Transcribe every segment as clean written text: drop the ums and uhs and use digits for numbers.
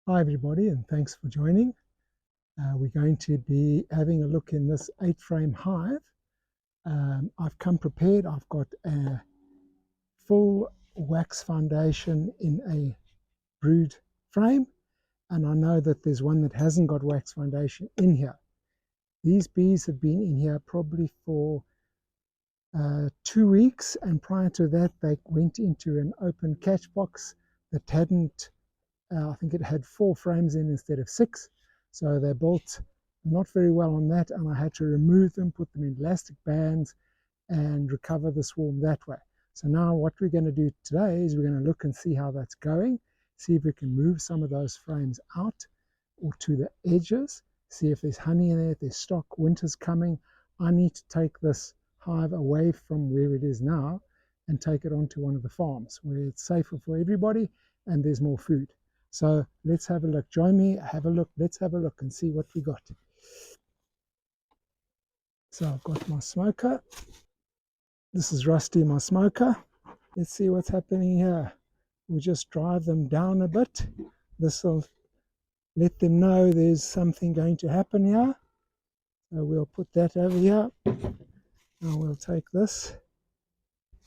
Hi everybody, and thanks for joining. We're going to be having a look in this 8-frame hive. I've come prepared. I've got a full wax foundation in a brood frame, and I know that there's one that hasn't got wax foundation in here. These bees have been in here probably for 2 weeks, and prior to that they went into an open catch box that hadn't I think it had 4 frames in instead of 6, so they built not very well on that, and I had to remove them, put them in elastic bands and recover the swarm that way. So now what we're going to do today is we're going to look and see how that's going, see if we can move some of those frames out or to the edges, see if there's honey in there, if there's stock. Winter's coming. I need to take this hive away from where it is now and take it onto one of the farms where it's safer for everybody and there's more food. So let's have a look. Join me, have a look. Let's have a look and see what we got. So I've got my smoker. This is Rusty, my smoker. Let's see what's happening here. We'll just drive them down a bit. This will let them know there's something going to happen here. So we'll put that over here. Now we'll take this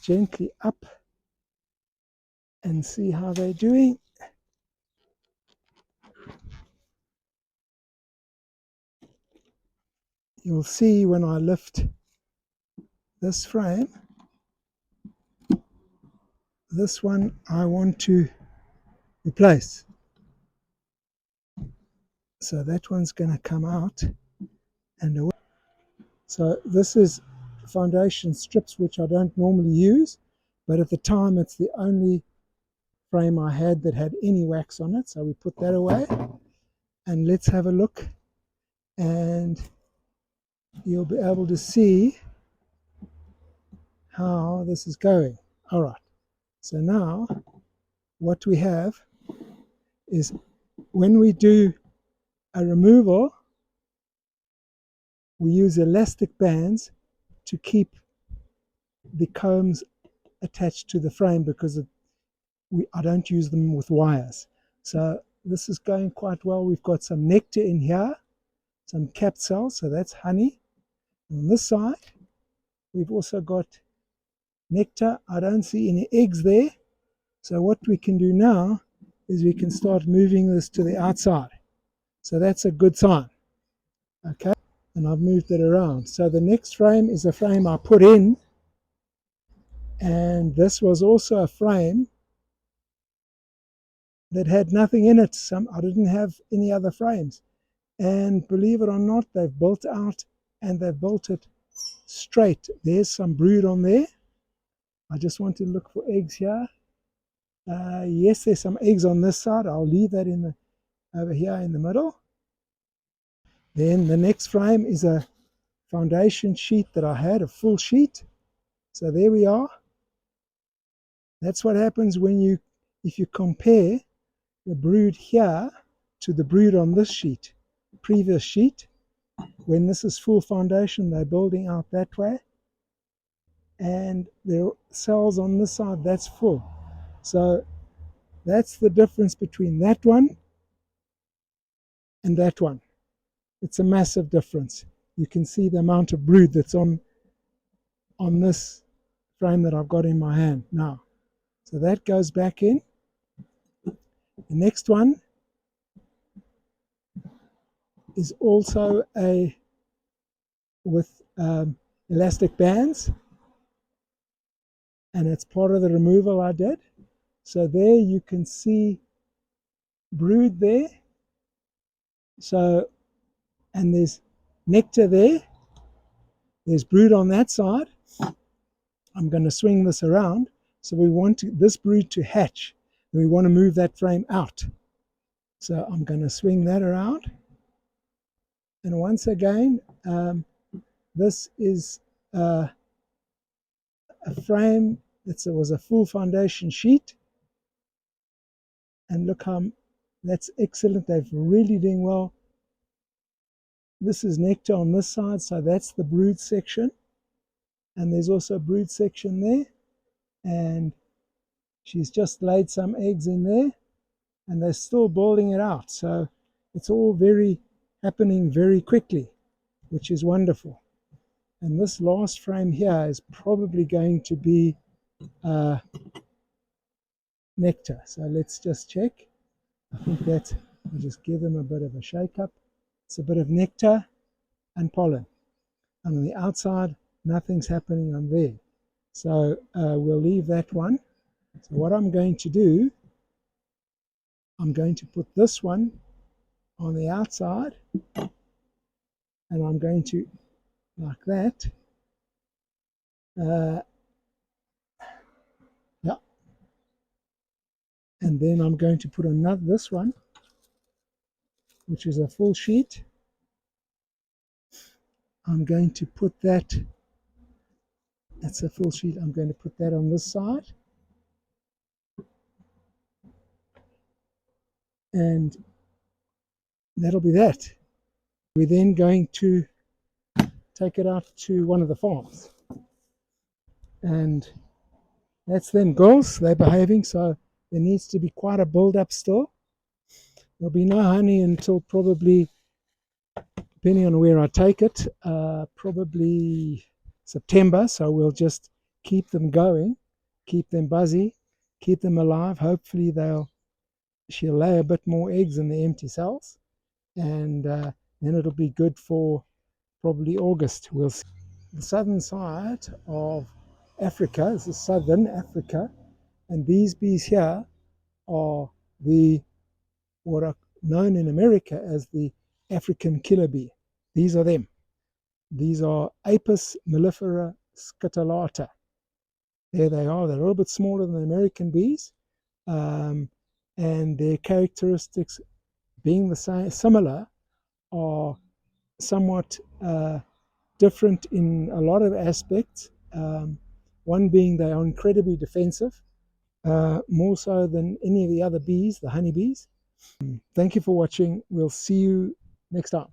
gently up and see how they're doing. You'll see when I lift this frame, this one I want to replace. So that one's going to come out and away. So this is foundation strips which I don't normally use, but at the time it's the only frame I had that had any wax on it, so we put that away. And let's have a look, and you'll be able to see how this is going. All right, so now what we have is when we do a removal, we use elastic bands to keep the combs attached to the frame because I don't use them with wires. So this is going quite well. We've got some nectar in here, some capped cells, so that's honey. On this side, we've also got nectar. I don't see any eggs there. So what we can do now is we can start moving this to the outside. So that's a good sign. Okay, and I've moved it around. So the next frame is a frame I put in, and this was also a frame that had nothing in it. I didn't have any other frames. And believe it or not, they've built out and they've built it straight. There's some brood on there. I just want to look for eggs here. Yes, there's some eggs on this side. I'll leave that over here in the middle. Then the next frame is a foundation sheet that I had, a full sheet. So there we are. That's what happens if you compare the brood here to the brood on this sheet, previous sheet. When this is full foundation, they're building out that way, and their cells on this side, that's full. So that's the difference between that one and that one. It's a massive difference. You can see the amount of brood that's on this frame that I've got in my hand now. So that goes back in. The next one is also with elastic bands, and it's part of the removal I did. So there you can see brood there. So, and there's nectar there. There's brood on that side. I'm going to swing this around. So we want this brood to hatch. And we want to move that frame out. So I'm going to swing that around. And once again, this is a frame that was a full foundation sheet. And look how that's excellent. They're really doing well. This is nectar on this side, so that's the brood section. And there's also a brood section there. And she's just laid some eggs in there. and they're still building it out. So it's all happening very quickly, which is wonderful. And this last frame here is probably going to be nectar. So let's just check. I think that I'll just give them a bit of a shake up. It's a bit of nectar and pollen. And on the outside, nothing's happening on there. So we'll leave that one. So what I'm going to do, I'm going to put this one on the outside, and I'm going to, like that, yeah, and then I'm going to put this one, which is a full sheet. I'm going to put that's a full sheet, I'm going to put that on this side, and that'll be that. We're then going to take it out to one of the farms, and that's them girls. They're behaving, so there needs to be quite a build up still. There'll be no honey until probably, depending on where I take it, probably September. So we'll just keep them going, keep them buzzy, keep them alive. Hopefully she'll lay a bit more eggs in the empty cells, and then it'll be good for probably August. We'll see. The southern side of Africa, this is southern Africa, and these bees here are what are known in America as the African killer bee. These are them. These are Apis mellifera scutellata. There they are. They're a little bit smaller than the American bees, and their characteristics, being the same, similar, are somewhat different in a lot of aspects. One being they are incredibly defensive, more so than any of the other bees, the honeybees. Thank you for watching. We'll see you next time.